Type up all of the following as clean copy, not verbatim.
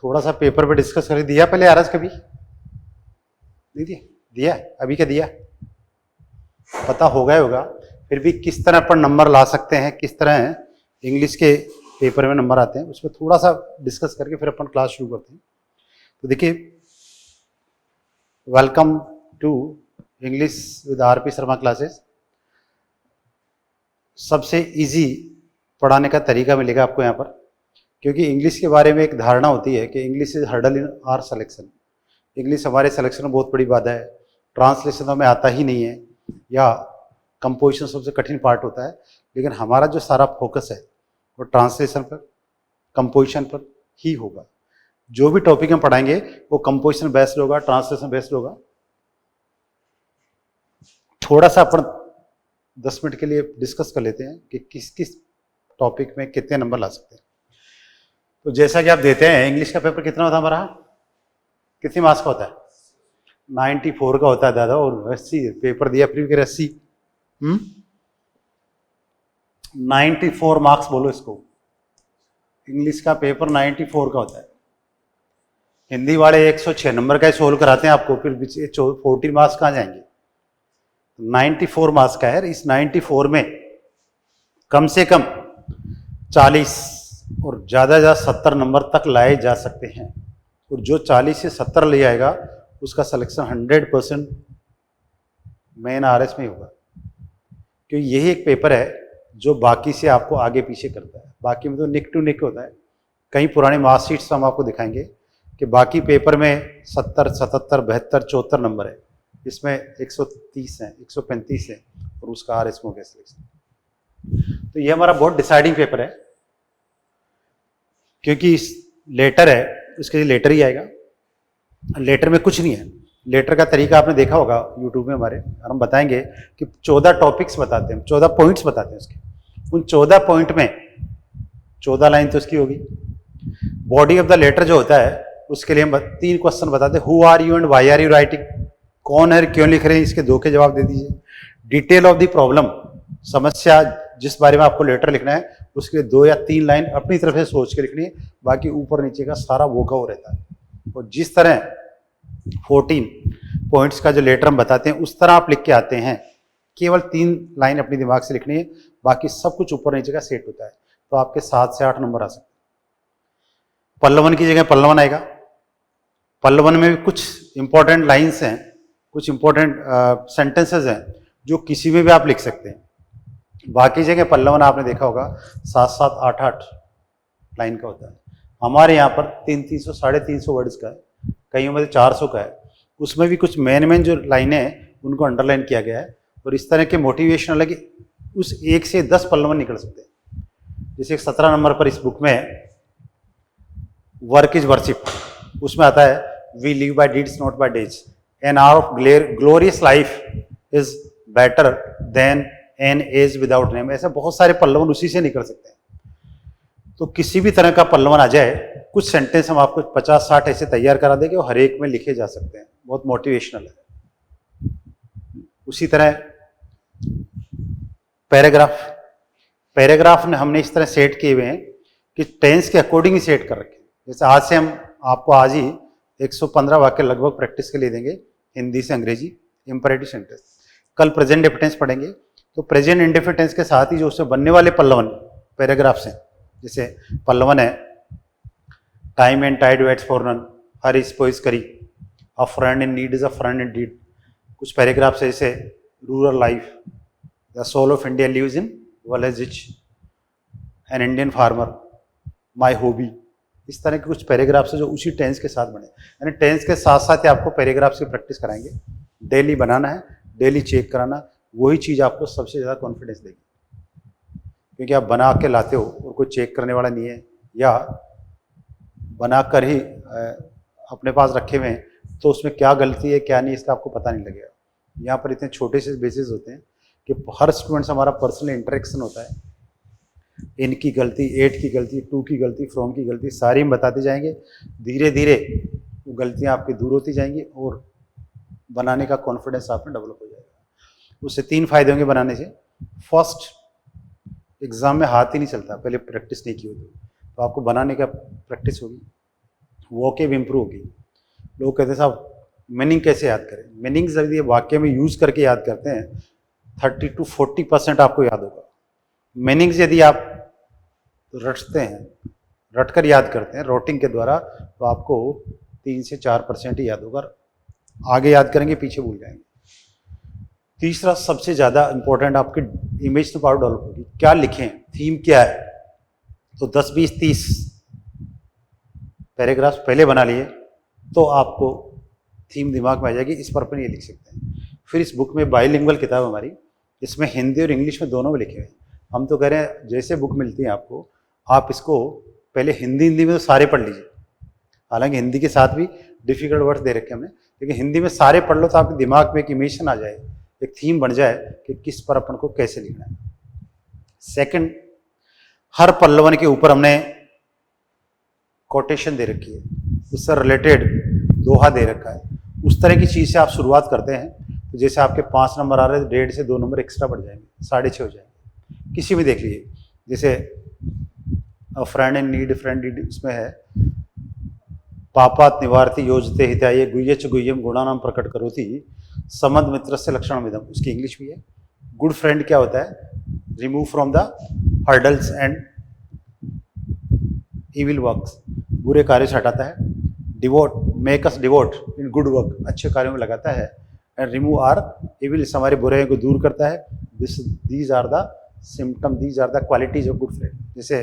थोड़ा सा पेपर पे डिस्कस कर दिया पहले आरएस कभी नहीं दिया? दिया अभी क्या दिया पता होगा ही होगा। फिर भी किस तरह पर नंबर ला सकते हैं, किस तरह इंग्लिश के पेपर में नंबर आते हैं, उसमें थोड़ा सा डिस्कस करके फिर अपन क्लास शुरू करते हैं। तो देखिए, welcome to English with R P Sharma classes. सबसे इजी पढ़ाने का तरीका मिलेगा आपको यहाँ पर, क्योंकि इंग्लिश के बारे में एक धारणा होती है कि English is hurdle in are selection. English हमारे सिलेक्शन में बहुत बड़ी बाधा है, ट्रांसलेशन हमें आता ही नहीं है, या कंपोजिशन सबसे कठिन पार्ट होता है। लेकिन हमारा जो सारा फोकस है वो ट्रांसलेशन पर, कंपोजिशन पर ही होगा। जो भी टॉपिक हम पढ़ाएंगे वो कंपोजिशन बेस्ड होगा, ट्रांसलेशन बेस्ड होगा। थोड़ा सा अपन 10 मिनट के लिए डिस्कस कर लेते हैं कि किस किस टॉपिक में कितने नंबर ला सकते हैं। तो जैसा कि आप देते हैं, इंग्लिश का पेपर कितना होता है हमारा, कितने मार्क्स का होता है? 94 का होता है दादा, और 80 पेपर दिया फिर भी 80। 94 मार्क्स बोलो इसको। इंग्लिश का पेपर 94 का होता है। हिंदी वाले 106 नंबर का ही सोल्व कराते हैं आपको, फिर 14 मार्क्स कहाँ जाएंगे? 94 मार्क्स का है। इस 94 में कम से कम 40 और ज़्यादा 70 नंबर तक लाए जा सकते हैं। और जो 40 से 70 ले आएगा उसका सिलेक्शन 100% मेन आरएस में होगा। क्योंकि यही एक पेपर है जो बाकी से आपको आगे पीछे करता है। बाकी में तो निक टू निक होता है। कई पुराने मार्कशीट्स हम आपको दिखाएंगे कि बाकी पेपर में 70, 77, 72, 74 नंबर है, इसमें 130 है, 135 है, और उसका आरएस में हो गया सिलेक्शन। तो ये हमारा बहुत डिसाइडिंग पेपर है, क्योंकि लेटर है, उसके लिए लेटर ही आएगा। लेटर में कुछ नहीं है। लेटर का तरीका आपने देखा होगा यूट्यूब में हमारे, और हम बताएंगे कि 14 टॉपिक्स बताते हैं, 14 पॉइंट्स बताते हैं उसके। उन 14 पॉइंट में 14 लाइन तो उसकी होगी। बॉडी ऑफ द लेटर जो होता है उसके लिए हम 3 क्वेश्चन बताते हैं। Who are you and why are you writing, कौन है, क्यों लिख रहे हैं, इसके 2 के जवाब दे दीजिए। डिटेल ऑफ द प्रॉब्लम, समस्या जिस बारे में आपको लेटर लिखना है उसके लिए 2 या 3 लाइन अपनी तरफ से सोच के लिखनी है। बाकी ऊपर नीचे का सारा वोका हो रहता है। और जिस तरह 14 पॉइंट्स का जो लेटर हम बताते हैं उस तरह आप लिख के आते हैं। केवल 3 लाइन अपने दिमाग से लिखनी है, बाकी सब कुछ ऊपर नीचे का सेट होता है। तो आपके 7 से 8 नंबर आ सकते हैं। पल्लवन की जगह पल्लवन आएगा। पल्लवन में भी कुछ इंपॉर्टेंट लाइन्स हैं, कुछ इंपॉर्टेंट सेंटेंसेस हैं जो किसी में भी आप लिख सकते हैं। बाकी जगह पल्लवन आपने देखा होगा 7-7, 8-8 लाइन का होता है। हमारे यहाँ पर 300, 350 वर्ड्स का है, कईयों में 400 का है। उसमें भी कुछ मेन जो लाइनें हैं उनको अंडरलाइन किया गया है। और इस तरह के मोटिवेशनल है कि उस 1 से 10 पल्लवन निकल सकते हैं। जैसे 17 नंबर पर इस बुक में वर्क इज वर्शिप, उसमें आता है we live by deeds not by days, an hour of glorious life is better than an age without name. ऐसे बहुत सारे पल्लवन उसी से निकल सकते हैं। तो किसी भी तरह का पल्लवन आ जाए, कुछ सेंटेंस हम आपको 50-60 ऐसे तैयार करा देंगे और हर एक में लिखे जा सकते हैं। बहुत मोटिवेशनल है। उसी तरह पैराग्राफ ने हमने इस तरह सेट किए हुए हैं कि टेंस के अकॉर्डिंग ही सेट कर रखे हैं। जैसे आज से हम आपको आज ही 115 वाक्य लगभग प्रैक्टिस के लिए देंगे, हिंदी से अंग्रेजी इंपरेटिव सेंटेंस। कल प्रेजेंट इंडेफिनिट पढ़ेंगे, तो प्रेजेंट इंडेफिनिट के साथ ही जो उससे बनने वाले पल्लवन पैराग्राफ्स हैं, जैसे पल्लवन है time and tide waits for none, her is poise curry, a friend in need is a friend indeed. कुछ पैराग्राफ्स है जैसे rural life, the soul of India lives in village, an Indian farmer, my hobby. इस तरह के कुछ paragraphs है जो उसी टेंस के साथ बने। यानी टेंस के साथ साथ ही आपको पैराग्राफ्स की प्रैक्टिस कराएंगे। डेली बनाना है, डेली चेक कराना, वही चीज़ आपको सबसे ज़्यादा कॉन्फिडेंस देगी। क्योंकि आप बना के लाते हो और कोई चेक करने वाला नहीं है, या बना कर ही अपने पास रखे हुए हैं, तो उसमें क्या गलती है क्या नहीं इसका आपको पता नहीं लगेगा। यहाँ पर इतने छोटे से बेसिस होते हैं कि हर स्टूडेंट से हमारा पर्सनल इंटरेक्शन होता है। इनकी गलती, एट की गलती, टू की गलती, फ्रॉम की गलती, सारी हम बताते जाएंगे। धीरे धीरे वो गलतियाँ आपकी दूर होती जाएंगी और बनाने का कॉन्फिडेंस आप में डेवलप हो जाएगा। उससे 3 फायदे होंगे बनाने से। फर्स्ट, एग्जाम में हाथ ही नहीं चलता, पहले प्रैक्टिस नहीं की होगी, तो आपको बनाने का प्रैक्टिस होगी। वोकेब इम्प्रूव होगी। लोग कहते हैं साहब मीनिंग कैसे याद करें? मीनिंग जब ये वाक्य में यूज करके याद करते हैं 30 to 40% आपको याद होगा। मीनिंग्स यदि आप रटते हैं, रटकर याद करते हैं रोटिंग के द्वारा, तो आपको 3 से 4% ही याद होगा। आगे याद करेंगे, पीछे भूल जाएंगे। तीसरा सबसे ज़्यादा इंपॉर्टेंट, आपकी इमेज तो पावर डेवलप होगी। क्या लिखें, थीम क्या है? तो 10, 20, 30 पैराग्राफ्स पहले बना लिए तो आपको थीम दिमाग में आ जाएगी, इस पर अपन ये लिख सकते हैं। फिर इस बुक में बाइलिंगुअल किताब हमारी, इसमें हिंदी और इंग्लिश में दोनों में लिखे हुए हैं। हम तो कह रहे हैं जैसे बुक मिलती है आपको, आप इसको पहले हिंदी में तो सारे पढ़ लीजिए। हालांकि हिंदी के साथ भी डिफिकल्ट वर्ड्स दे रखे हमने, लेकिन हिंदी में सारे पढ़ लो तो आपके दिमाग में एक इमेजिनेशन आ जाए, एक थीम बन जाए कि किस पर अपन को कैसे लिखना है। सेकंड, हर पल्लवन के ऊपर हमने कोटेशन दे रखी है, उससे रिलेटेड दोहा दे रखा है। उस तरह की चीज़ से आप शुरुआत करते हैं तो जैसे आपके 5 नंबर आ रहे हैं, 1.5 से 2 नंबर एक्स्ट्रा बढ़ जाएंगे, 6.5 हो जाएंगे। किसी भी देख लीजिए, जैसे friend in need, friend need, उसमें है पापात निवारती योजते हिताये गुह्यच गुह्यम गुणानाम प्रकट करोति समद मित्र से लक्षण मिदम, उसकी इंग्लिश भी है। गुड फ्रेंड क्या होता है? Remove from the hurdles and evil works, बुरे कार्य से हटाता है। Devote, make us devote in good work, अच्छे कार्यों में लगाता है। एंड रिमूव आर इविल, हमारे बुराइयों को दूर करता है। These are the symptom, these are the qualities of good friend. जैसे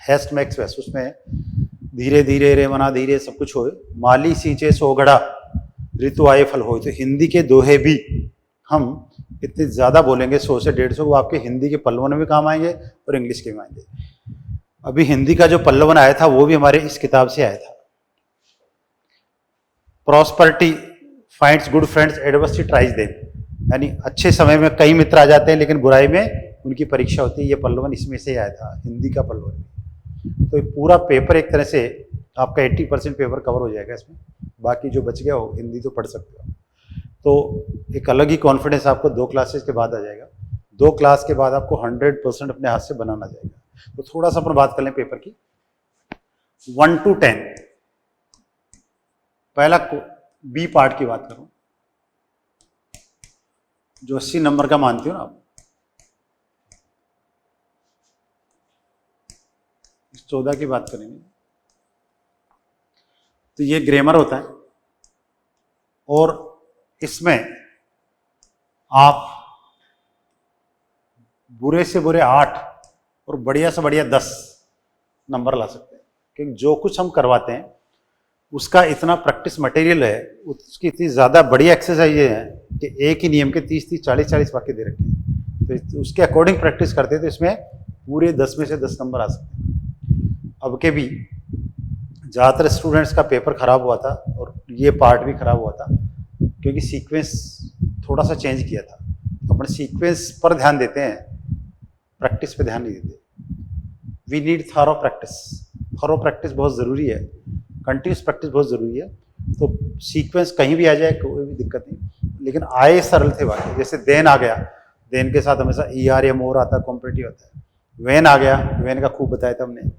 हेस्ट मैक्स वेस्ट, उसमें धीरे धीरे रे मना धीरे सब कुछ होए, माली सींचे सोगड़ा ऋतु आए फल होए। तो हिंदी के दोहे भी हम इतने ज़्यादा बोलेंगे, 100 से 150, वो आपके हिंदी के पल्लवन में भी काम आएंगे और इंग्लिश के में आएंगे। अभी हिंदी का जो पल्लवन आया था वो भी हमारे इस किताब से आया था। Prosperity finds good friends, adversity tries them, यानी अच्छे समय में कई मित्र आ जाते हैं लेकिन बुराई में उनकी परीक्षा होती है। ये पल्लवन इसमें से आया था, हिंदी का पल्लवन। तो ये पूरा पेपर एक तरह से आपका 80% पेपर कवर हो जाएगा इसमें, बाकी जो बच गया हो हिंदी तो पढ़ सकते हो। तो एक अलग ही कॉन्फिडेंस आपको 2 क्लासेस के बाद आ जाएगा। 2 क्लास के बाद आपको 100% अपने हाथ से बनाना जाएगा। तो थोड़ा सा अपन बात कर लें पेपर की। 1 to 10, पहला बी पार्ट की बात करूं, जो 80 नंबर का मानती हो ना आप, 14 की बात करेंगे। तो ये ग्रामर होता है और इसमें आप बुरे से बुरे 8 और बढ़िया से बढ़िया 10 नंबर ला सकते हैं, क्योंकि जो कुछ हम करवाते हैं उसका इतना प्रैक्टिस मटेरियल है, उसकी इतनी ज़्यादा बढ़िया एक्सरसाइज है कि एक ही नियम के 30-30, 40-40 वाक्य दे रखे हैं। तो उसके अकॉर्डिंग प्रैक्टिस करते हैं तो इसमें पूरे 10 में से 10 नंबर आ सकते हैं। अब के भी ज़्यादातर स्टूडेंट्स का पेपर ख़राब हुआ था और ये पार्ट भी ख़राब हुआ था क्योंकि सीक्वेंस थोड़ा सा चेंज किया था। अपन सीक्वेंस पर ध्यान देते हैं, प्रैक्टिस पे ध्यान नहीं देते। We need thorough practice, thorough practice बहुत ज़रूरी है, कंटिन्यूस प्रैक्टिस बहुत ज़रूरी है। तो सीक्वेंस कहीं भी आ जाए कोई भी दिक्कत नहीं, लेकिन आए सरल थे वाक्य। जैसे देन आ गया, देन के साथ हमेशा ER या मोर आता है, कॉम्पिटिटिव होता है। वेन आ गया, वेन का खूब बताया था हमने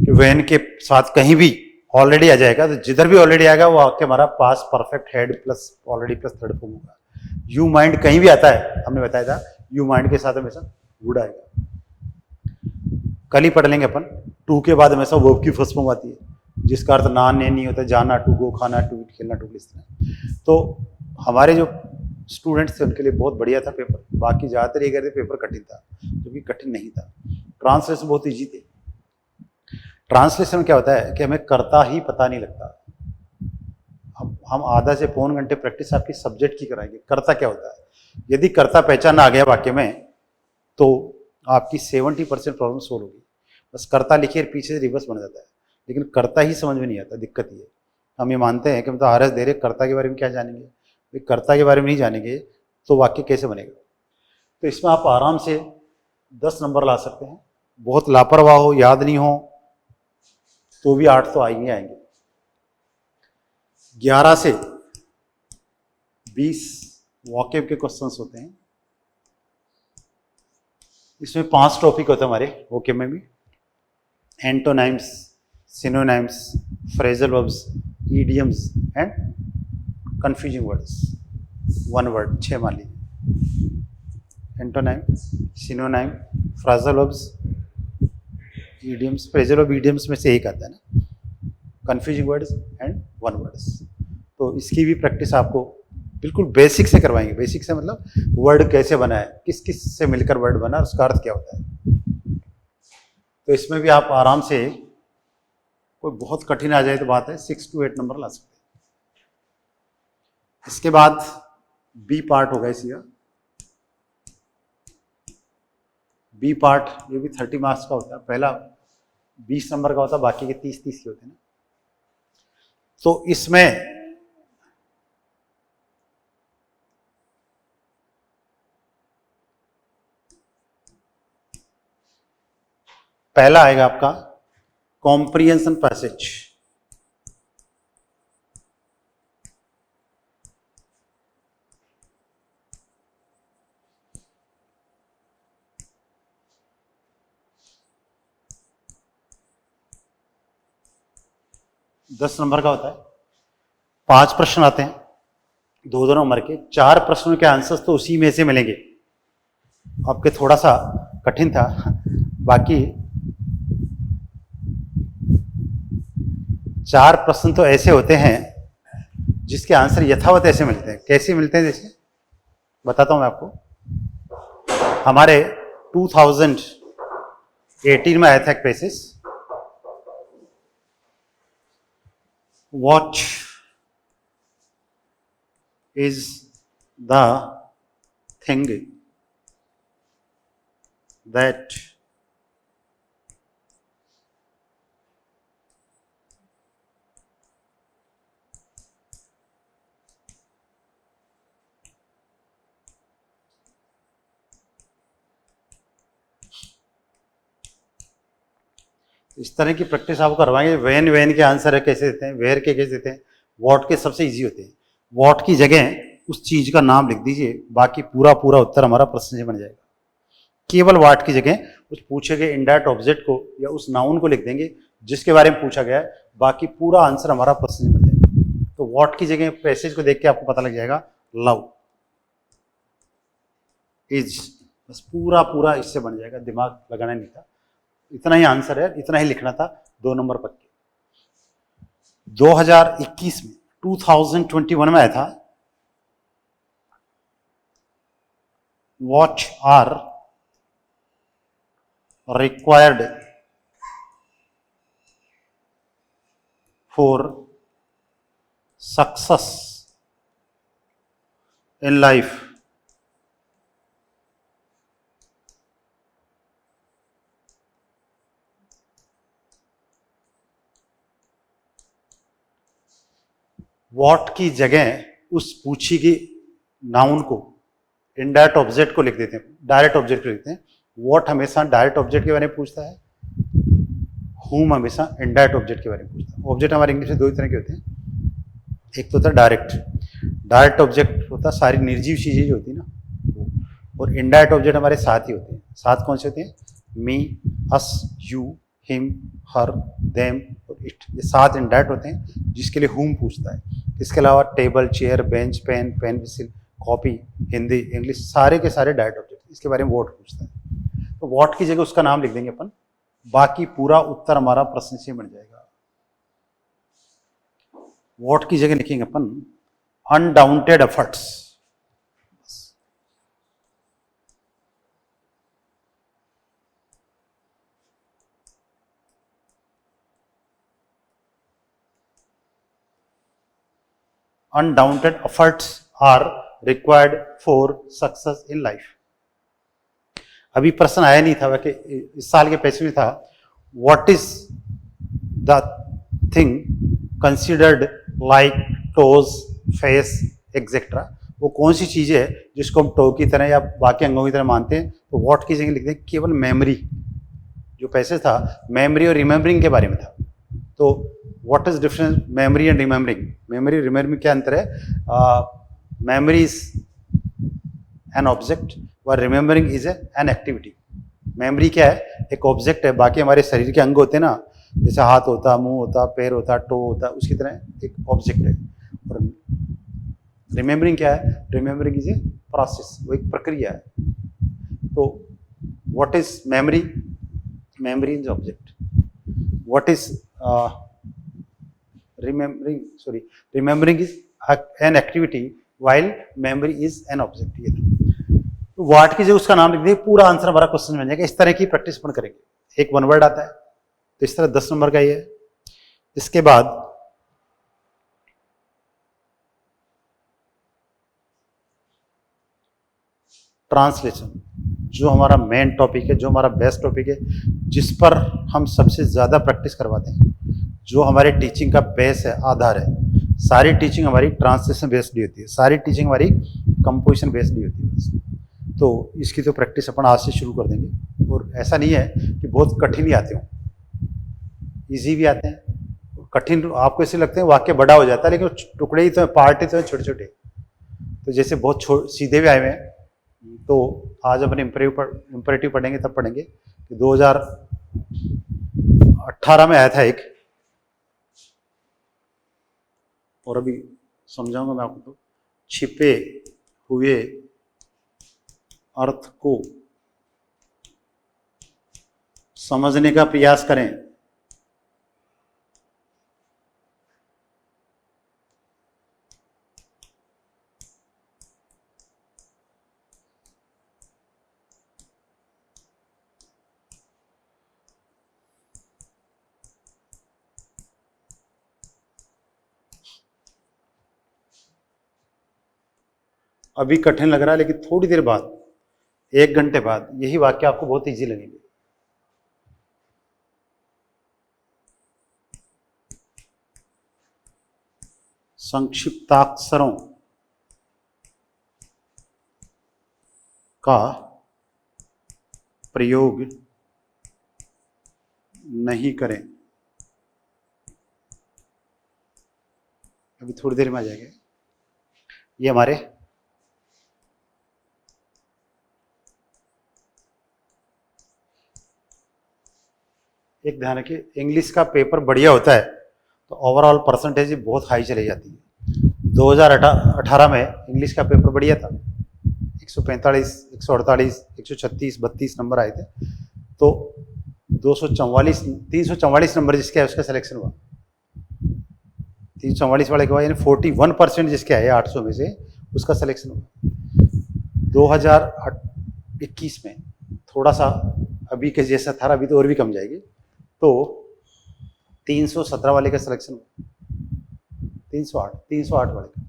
कि वेन के साथ कहीं भी ऑलरेडी आ जाएगा, तो जिधर भी ऑलरेडी आएगा वो आपके हमारा पास perfect had plus already plus third form होगा। यू माइंड कहीं भी आता है, हमने बताया था यू माइंड के साथ हमेशा वुड आएगा। कल ही पढ़ लेंगे अपन, टू के बाद हमेशा वर्ब की फर्स्ट फॉर्म आती है, जिसका अर्थ ना ने नहीं होता, जाना टू गो, खाना टू ईट, खेलना टू, इस तरह। तो हमारे जो स्टूडेंट्स थे उनके लिए बहुत बढ़िया था पेपर। बाकी ज़्यादातर ये कहते पेपर कठिन था, जो कि कठिन नहीं था। ट्रांसलेशन बहुत ईजी थे। ट्रांसलेशन क्या होता है कि हमें करता ही पता नहीं लगता। हम आधा से पौन घंटे प्रैक्टिस आपकी सब्जेक्ट की कराएंगे। करता क्या होता है, यदि करता पहचान आ गया वाक्य में तो आपकी 70% प्रॉब्लम सोल्व होगी। बस करता लिखिए, पीछे से रिवर्स बन जाता है, लेकिन करता ही समझ में नहीं आता, दिक्कत ये। हम ये मानते हैं कि हम तो RS दे रहे, कर्ता के बारे में क्या जानेंगे। कर्ता के बारे में नहीं जानेंगे तो वाक्य कैसे बनेगा। तो इसमें आप आराम से 10 नंबर ला सकते हैं। बहुत लापरवाह हो, याद नहीं हो तो भी 8 तो आएंगे आएंगे। 11 से 20 वॉकेब के क्वेश्चंस होते हैं। इसमें 5 टॉपिक होते हैं हमारे वॉकेब में भी। Antonyms, synonyms, phrasal verbs, idioms and confusing words, one word 6 मान लीजिए। Antonym, synonym, phrasal verbs, idioms, phrasal verb idioms में से एक आता है ना, confusing words and one words. तो इसकी भी प्रैक्टिस आपको बिल्कुल बेसिक से करवाएंगे। बेसिक से मतलब वर्ड कैसे बना है, किस किस से मिलकर वर्ड बना, उसका अर्थ क्या होता है। तो इसमें भी आप आराम से, कोई बहुत कठिन आ जाए तो बात है, 6 to 8 नंबर ला सकते हैं। इसके बाद बी पार्ट होगा इसी का। बी पार्ट ये भी 30 मार्क्स का होता है। पहला 20 नंबर का होता है, बाकी के 30-30 के होते हैं ना। तो इसमें पहला आएगा आपका कॉम्प्रिहेंशन पैसेज। दस नंबर का होता है। 5 प्रश्न आते हैं, 2 नंबर के। 4 प्रश्नों के आंसर्स तो उसी में से मिलेंगे। आपके थोड़ा सा कठिन था, बाकी 4 प्रश्न तो ऐसे होते हैं जिसके आंसर यथावत ऐसे मिलते हैं। कैसे मिलते हैं, जैसे बताता हूं मैं आपको। हमारे 2018 में आया था एक passage, watch is the thing that इस तरह की प्रैक्टिस आपको करवाएंगे। वेन के आंसर है कैसे देते हैं, वेयर के कैसे देते हैं, वॉट के सबसे इजी होते हैं। वॉट की जगह उस चीज का नाम लिख दीजिए, बाकी पूरा पूरा उत्तर हमारा प्रश्न से बन जाएगा। केवल व्हाट की जगह उस पूछे गए इनडायरेक्ट ऑब्जेक्ट को या उस नाउन को लिख देंगे जिसके बारे में पूछा गया है, बाकी पूरा आंसर हमारा प्रश्न से बन जाएगा। तो व्हाट की जगह पैसेज को देख के आपको पता लग जाएगा लव इज, बस पूरा पूरा इससे बन जाएगा, दिमाग लगाना नहीं था। इतना ही आंसर है, इतना ही लिखना था, 2 नंबर पक्के। 2021 में 2021 में आया था, watch are required for success in life. What की जगह उस पूछी की नाउन को, इनडायरेक्ट ऑब्जेक्ट को लिख देते हैं, डायरेक्ट ऑब्जेक्ट को लिखते हैं। वॉट हमेशा डायरेक्ट ऑब्जेक्ट के बारे में पूछता है, हुम हमेशा इनडायरेक्ट ऑब्जेक्ट के बारे में पूछता है। ऑब्जेक्ट हमारे इंग्लिश में 2 ही तरह के होते हैं, एक तो होता है डायरेक्ट ऑब्जेक्ट होता है सारी निर्जीव चीजें जो होती है ना, और इनडायरेक्ट ऑब्जेक्ट हमारे साथ ही होते हैं। साथ कौन से होते हैं, मी, अस, यू, हिम, हर, देम और इट, ये 7 इनडायरेक्ट होते हैं जिसके लिए हुम पूछता है। इसके अलावा table, chair, bench, pen, pencil, copy, Hindi, English, सारे के सारे डायरेक्ट ऑब्जेक्ट, इसके बारे में वॉट पूछता है। तो वॉट की जगह उसका नाम लिख देंगे अपन, बाकी पूरा उत्तर हमारा प्रश्न से बन जाएगा। वॉट की जगह लिखेंगे अपन undaunted efforts. Undaunted efforts are required for success in life. अभी प्रश्न आया नहीं था, वैसे इस साल के पैसे में था, what is the thing considered like toes, face etcetera. वो कौन सी चीज़ है जिसको हम टो की तरह या बाकी अंगों की तरह मानते हैं। तो व्हाट की जगह लिखते हैं केवल मेमोरी। जो पैसे था मेमोरी और रिमेम्बरिंग के बारे में था। तो what is difference memory and remembering. Memory remembering क्या अंतर है, मेमोरी इज एन ऑब्जेक्ट व remembering is an activity. Memory क्या है, एक ऑब्जेक्ट है, बाकी हमारे शरीर के अंग होते हैं ना, जैसे हाथ होता, मुंह होता, पैर होता, टो होता, उसकी तरह एक ऑब्जेक्ट है। और रिमेम्बरिंग क्या है? रिमेम्बरिंग इज ए प्रोसेस, वो एक प्रक्रिया है। तो what is memory? Memory is object. What is remembering is an activity while memory is an object. ये तो व्हाट की जो उसका नाम लिख दिए, पूरा आंसर हमारा क्वेश्चन बन जाएगा। इस तरह की प्रैक्टिस अपन करेंगे। एक वन वर्ड आता है तो इस तरह 10 नंबर का ये है। इसके बाद ट्रांसलेशन, जो हमारा मेन टॉपिक है, जो हमारा बेस्ट टॉपिक है, जिस पर हम सबसे ज़्यादा प्रैक्टिस करवाते हैं, जो हमारे टीचिंग का बेस है, आधार है। सारी टीचिंग हमारी ट्रांसलेशन बेस्ड ही होती है, सारी टीचिंग हमारी कंपोजिशन बेस्ड ही होती है। तो इसकी तो प्रैक्टिस अपन आज से शुरू कर देंगे। और ऐसा नहीं है कि बहुत कठिन ही आते हों, ईजी भी आते हैं। कठिन आपको ऐसे लगते हैं वाक्य बड़ा हो जाता है, लेकिन टुकड़े ही तो हैं, पार्ट ही तो हैं छोटे छोटे। तो जैसे बहुत सीधे भी आए हुए हैं। तो आज अपन इम्परेटिव पढ़ेंगे, तब पढ़ेंगे कि 2018 में आया था एक, और अभी समझाऊंगा मैं आपको। तो छिपे हुए अर्थ को समझने का प्रयास करें। अभी कठिन लग रहा है, लेकिन थोड़ी देर बाद, 1 घंटे बाद, यही वाक्य आपको बहुत इजी लगेंगे। संक्षिप्ताक्षरों का प्रयोग नहीं करें। अभी थोड़ी देर में आ जाएगा। ये हमारे एक ध्यान रखिए, इंग्लिश का पेपर बढ़िया होता है तो ओवरऑल परसेंटेज बहुत हाई चली जाती है। 2018 में इंग्लिश का पेपर बढ़िया था, 145, 148, 136, 32 नंबर आए थे। तो 344 नंबर जिसके है उसका सिलेक्शन हुआ। 344 वाले के बाद यानी 41% जिसके आए 800 में से, उसका सिलेक्शन हुआ। 2021 में थोड़ा सा अभी के जैसा था, अभी तो और भी कम जाएगी, तो 317 वाले का सिलेक्शन हुआ। 308 वाले का,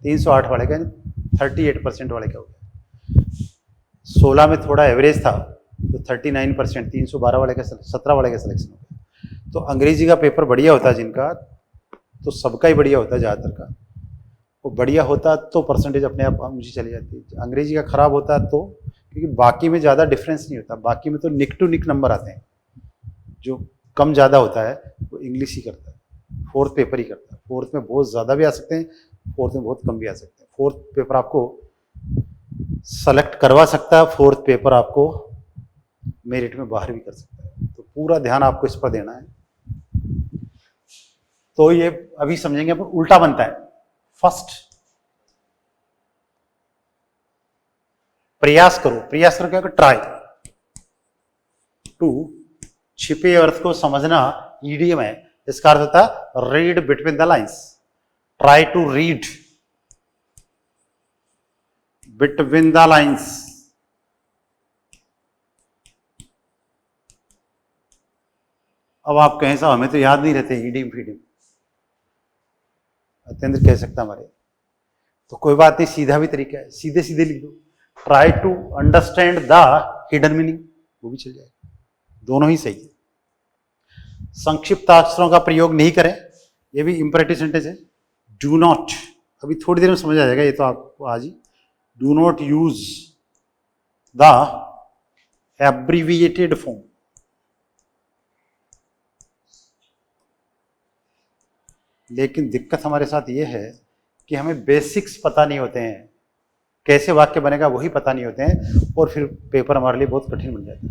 308 वाले का 38% वाले का हो गया। 16 में थोड़ा एवरेज था तो 39%, 312 वाले का, 17 वाले का सिलेक्शन हो गया। तो अंग्रेजी का पेपर बढ़िया होता है जिनका, तो सबका ही बढ़िया होता है ज़्यादातर का। वो बढ़िया होता तो परसेंटेज अपने आप ऊँची चली जाती है। अंग्रेजी का खराब होता तो, क्योंकि बाकी में ज़्यादा डिफरेंस नहीं होता, बाकी में तो निक टू निक नंबर आते हैं। जो कम ज़्यादा होता है वो इंग्लिश ही करता है, फोर्थ पेपर ही करता है। फोर्थ में बहुत ज़्यादा भी आ सकते हैं, फोर्थ में बहुत कम भी आ सकते हैं। फोर्थ पेपर आपको सेलेक्ट करवा सकता है, फोर्थ पेपर आपको मेरिट में बाहर भी कर सकता है। तो पूरा ध्यान आपको इस पर देना है। तो ये अभी समझेंगे अपन, उल्टा बनता है। फर्स्ट प्रयास करो क्या, ट्राई टू, छिपे अर्थ को समझना ईडीएम है, इसका अर्थ होता है read between the lines. Try to read between the lines. अब आप कहें साहब हमें तो याद नहीं रहते ईडीएम फीडीएम, अत्यंत कह सकता हमारे, तो कोई बात नहीं, सीधा भी तरीका है, सीधे सीधे लिख दो। Try to understand the hidden meaning, वो भी चल जाएगा, दोनों ही सही है। संक्षिप्ताक्षरों का प्रयोग नहीं करें, ये भी इंपरेटिव सेंटेंस है। डू नॉट, अभी थोड़ी देर में समझ आ जाएगा ये तो आपको आज ही। Do not use the abbreviated form. लेकिन दिक्कत हमारे साथ ये है कि हमें बेसिक्स पता नहीं होते हैं, कैसे वाक्य बनेगा वही पता नहीं होते हैं, और फिर पेपर हमारे लिए बहुत कठिन बन जाता है।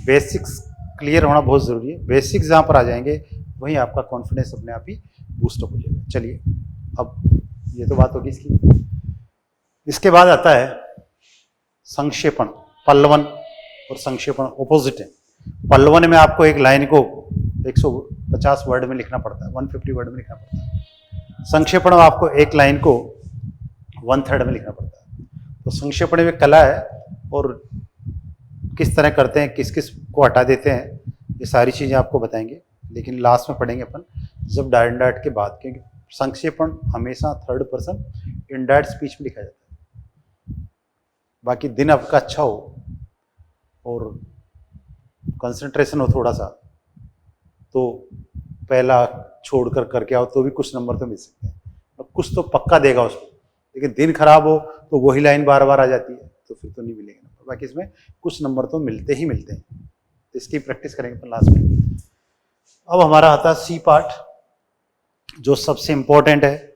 बेसिक्स क्लियर होना बहुत ज़रूरी है। बेसिक्स जहाँ पर आ जाएंगे वहीं आपका कॉन्फिडेंस अपने आप ही बूस्टअप हो जाएगा। चलिए, अब ये तो बात होगी इसकी। इसके बाद आता है संक्षेपण। पल्लवन और संक्षेपण ऑपोजिट है। पल्लवन में आपको एक लाइन को 150 वर्ड में लिखना पड़ता है, 150 वर्ड में लिखना पड़ता है। संक्षेपण में आपको एक लाइन को 1/3 में लिखना पड़ता है। तो संक्षेपण में कला है, और किस तरह करते हैं, किस किस को हटा देते हैं, ये सारी चीज़ें आपको बताएंगे, लेकिन लास्ट में पढ़ेंगे अपन जब डायरेक्ट के बाद, क्योंकि संक्षेपण हमेशा 3rd पर्सन इनडायरेक्ट स्पीच में लिखा जाता है। बाकी दिन आपका अच्छा हो और कंसंट्रेशन हो थोड़ा सा, तो पहला छोड़कर करके आओ तो भी कुछ नंबर तो मिल सकते हैं, और कुछ तो पक्का देगा उसको। लेकिन दिन खराब हो तो वही लाइन बार बार आ जाती है, तो फिर तो नहीं मिलेगा नंबर। बाकी इसमें कुछ नंबर तो मिलते ही मिलते हैं, तो इसकी प्रैक्टिस करेंगे अपन लास्ट में। अब हमारा आता है सी पार्ट, जो सबसे इंपॉर्टेंट है।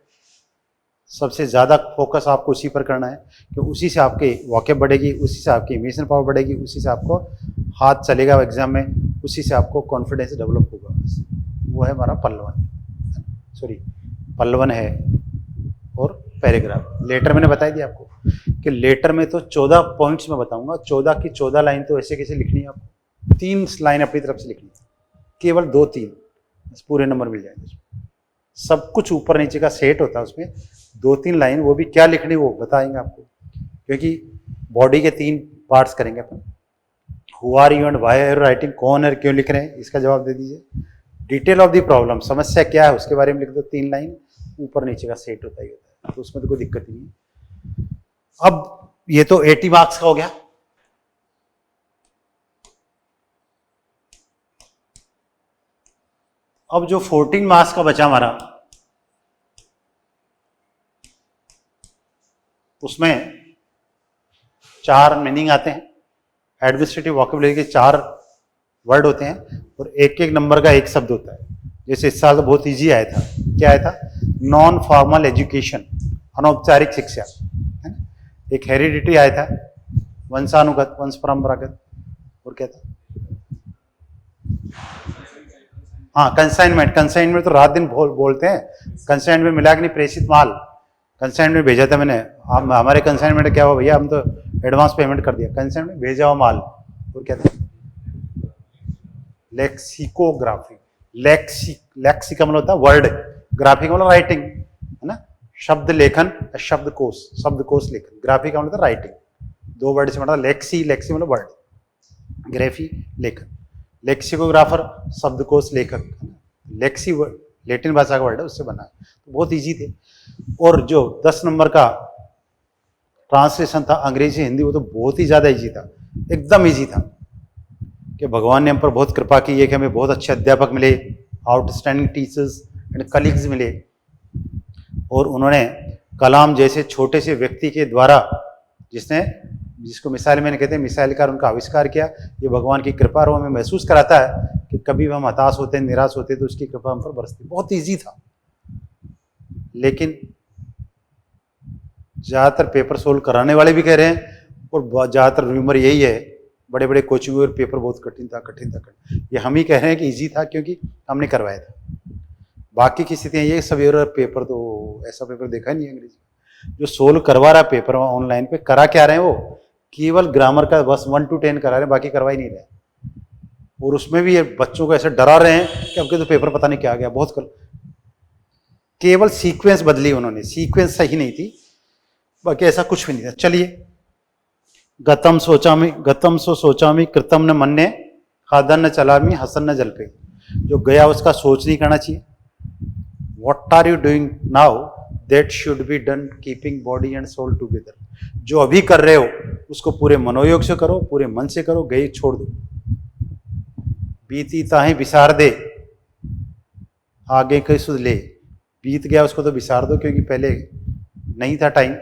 सबसे ज़्यादा फोकस आपको उसी पर करना है, कि उसी से आपके वॉकेब बढ़ेगी, उसी से आपकी इमेजिनेशन पावर बढ़ेगी, उसी से आपको हाथ चलेगा एग्जाम में, उसी से आपको कॉन्फिडेंस डेवलप होगा। वो है हमारा पल्लवन, सॉरी पल्लवन है। और पैराग्राफ, लेटर मैंने बता दिया आपको कि लेटर में तो 14 पॉइंट्स में बताऊंगा, 14 की 14 लाइन तो ऐसे कैसे लिखनी है आपको। 3 लाइन अपनी तरफ से लिखनी है, केवल 2-3 पूरे नंबर मिल जाएंगे। सब कुछ ऊपर नीचे का सेट होता है उसमें, 2-3 लाइन वो भी क्या लिखनी वो बताएंगे आपको, क्योंकि बॉडी के 3 पार्ट्स करेंगे अपन। Who are you and why are writing, कौन है क्यों लिख रहे हैं, इसका जवाब दे दीजिए। डिटेल ऑफ द प्रॉब्लम, समस्या क्या है उसके बारे में लिख दो, 3 लाइन, ऊपर नीचे का सेट होता ही होता है, तो उसमें तो कोई दिक्कत नहीं है। अब ये तो 80 मार्क्स का हो गया। अब जो 14 मार्क्स का बचा हमारा, उसमें 4 मीनिंग आते हैं। एडमिनिस्ट्रेटिव वोकैबुलरी के 4 वर्ड होते हैं, और एक एक नंबर का एक शब्द होता है। जैसे इस साल तो बहुत इजी आया था, क्या आया था, नॉन फॉर्मल एजुकेशन, अनौपचारिक शिक्षा, है ना। एक हेरिडिटी आया था, वंशानुगत, वंश परंपरागत, और क्या था, हाँ कंसाइनमेंट। कंसाइनमेंट तो रात दिन बोलते हैं, कंसाइनमेंट मिला कि नहीं, प्रेषित माल। कंसाइनमेंट भेजा था मैंने, हम हमारे कंसाइनमेंट क्या हुआ भैया, हम तो एडवांस पेमेंट कर दिया। कंसाइनमेंट भेजा हुआ माल, और क्या था, लेक्सिकोग्राफी। लेक्सी का मतलब होता है वर्ड, ग्राफी का मतलब राइटिंग, है ना। शब्द लेखन, शब्दकोश लेखन, ग्राफी का मतलब राइटिंग। 2 वर्ड से मतलब लेक्सी मतलब वर्ड, ग्राफी लेखन। लेक्सिकोग्राफर शब्दकोश लेखक, लेक्सी लेटिन भाषा का वर्ड है, उससे बना है, तो बहुत इजी थे। और जो 10 नंबर का ट्रांसलेशन था अंग्रेजी हिंदी, वो तो बहुत ही ज़्यादा इजी था, एकदम इजी था, कि भगवान ने हम पर बहुत कृपा की है कि हमें बहुत अच्छे अध्यापक मिले, आउटस्टैंडिंग टीचर्स एंड कलीग्स मिले, और उन्होंने कलाम जैसे छोटे से व्यक्ति के द्वारा, जिसको मिसाइल मैंने कहते हैं, मिसाइल का उनका आविष्कार किया। ये भगवान की कृपा, और हमें महसूस कराता है कि कभी भी हम हताश होते हैं, निराश होते हैं, तो उसकी कृपा हम पर बरसती। बहुत ईजी था, लेकिन ज़्यादातर पेपर सोल्व कराने वाले भी कह रहे हैं, और ज़्यादातर रूमर यही है, बड़े बड़े कोचिंग और पेपर बहुत कठिन था। ये हम ही कह रहे हैं कि इजी था, क्योंकि हमने करवाया था। बाकी की स्थितियाँ ये सब पेपर तो ऐसा पेपर देखा नहीं है अंग्रेजी। जो सोल्व करवा रहा है पेपर ऑनलाइन पे, करा क्या रहे हैं वो, केवल ग्रामर का बस 1 to 10 करा रहे हैं, बाकी करवा ही नहीं रहे। और उसमें भी ये बच्चों को ऐसे डरा रहे हैं कि अब के तो पेपर पता नहीं क्या आ गया, बहुत केवल सीक्वेंस बदली उन्होंने, सीक्वेंस सही नहीं थी, बाकी ऐसा कुछ भी नहीं था। चलिए, गतम सो सोचामी कृतम न मन्ने खादन न चलामी हसन न जल पे। जो गया उसका सोच नहीं करना चाहिए। What are you doing now that should be done keeping body and soul together. जो अभी कर रहे हो उसको पूरे मनोयोग से करो, पूरे मन से करो, गई छोड़ दो। बीती ताही विसार दे, आगे कई सुध ले। बीत गया उसको तो विसार दो, क्योंकि पहले नहीं था टाइम।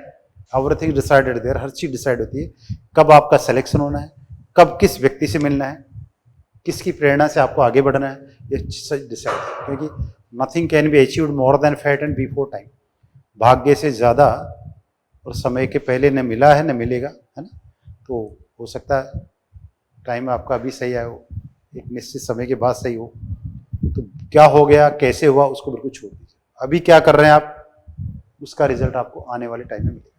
एवरीथिंग डिसाइडेड देयर, हर चीज डिसाइड होती है। कब आपका सिलेक्शन होना है, कब किस व्यक्ति से मिलना है, किसकी प्रेरणा से आपको आगे बढ़ना है, ये डिसाइड है। क्योंकि nothing can be achieved more than fate and before time. भाग्य से ज़्यादा और समय के पहले न मिला है न मिलेगा, है ना। तो हो सकता है टाइम आपका अभी सही आया हो, एक निश्चित समय के बाद सही हो, तो क्या हो गया कैसे हुआ उसको बिल्कुल छोड़ दीजिए। अभी क्या कर रहे हैं आप, उसका रिजल्ट आपको आने वाले टाइम में मिलेगा।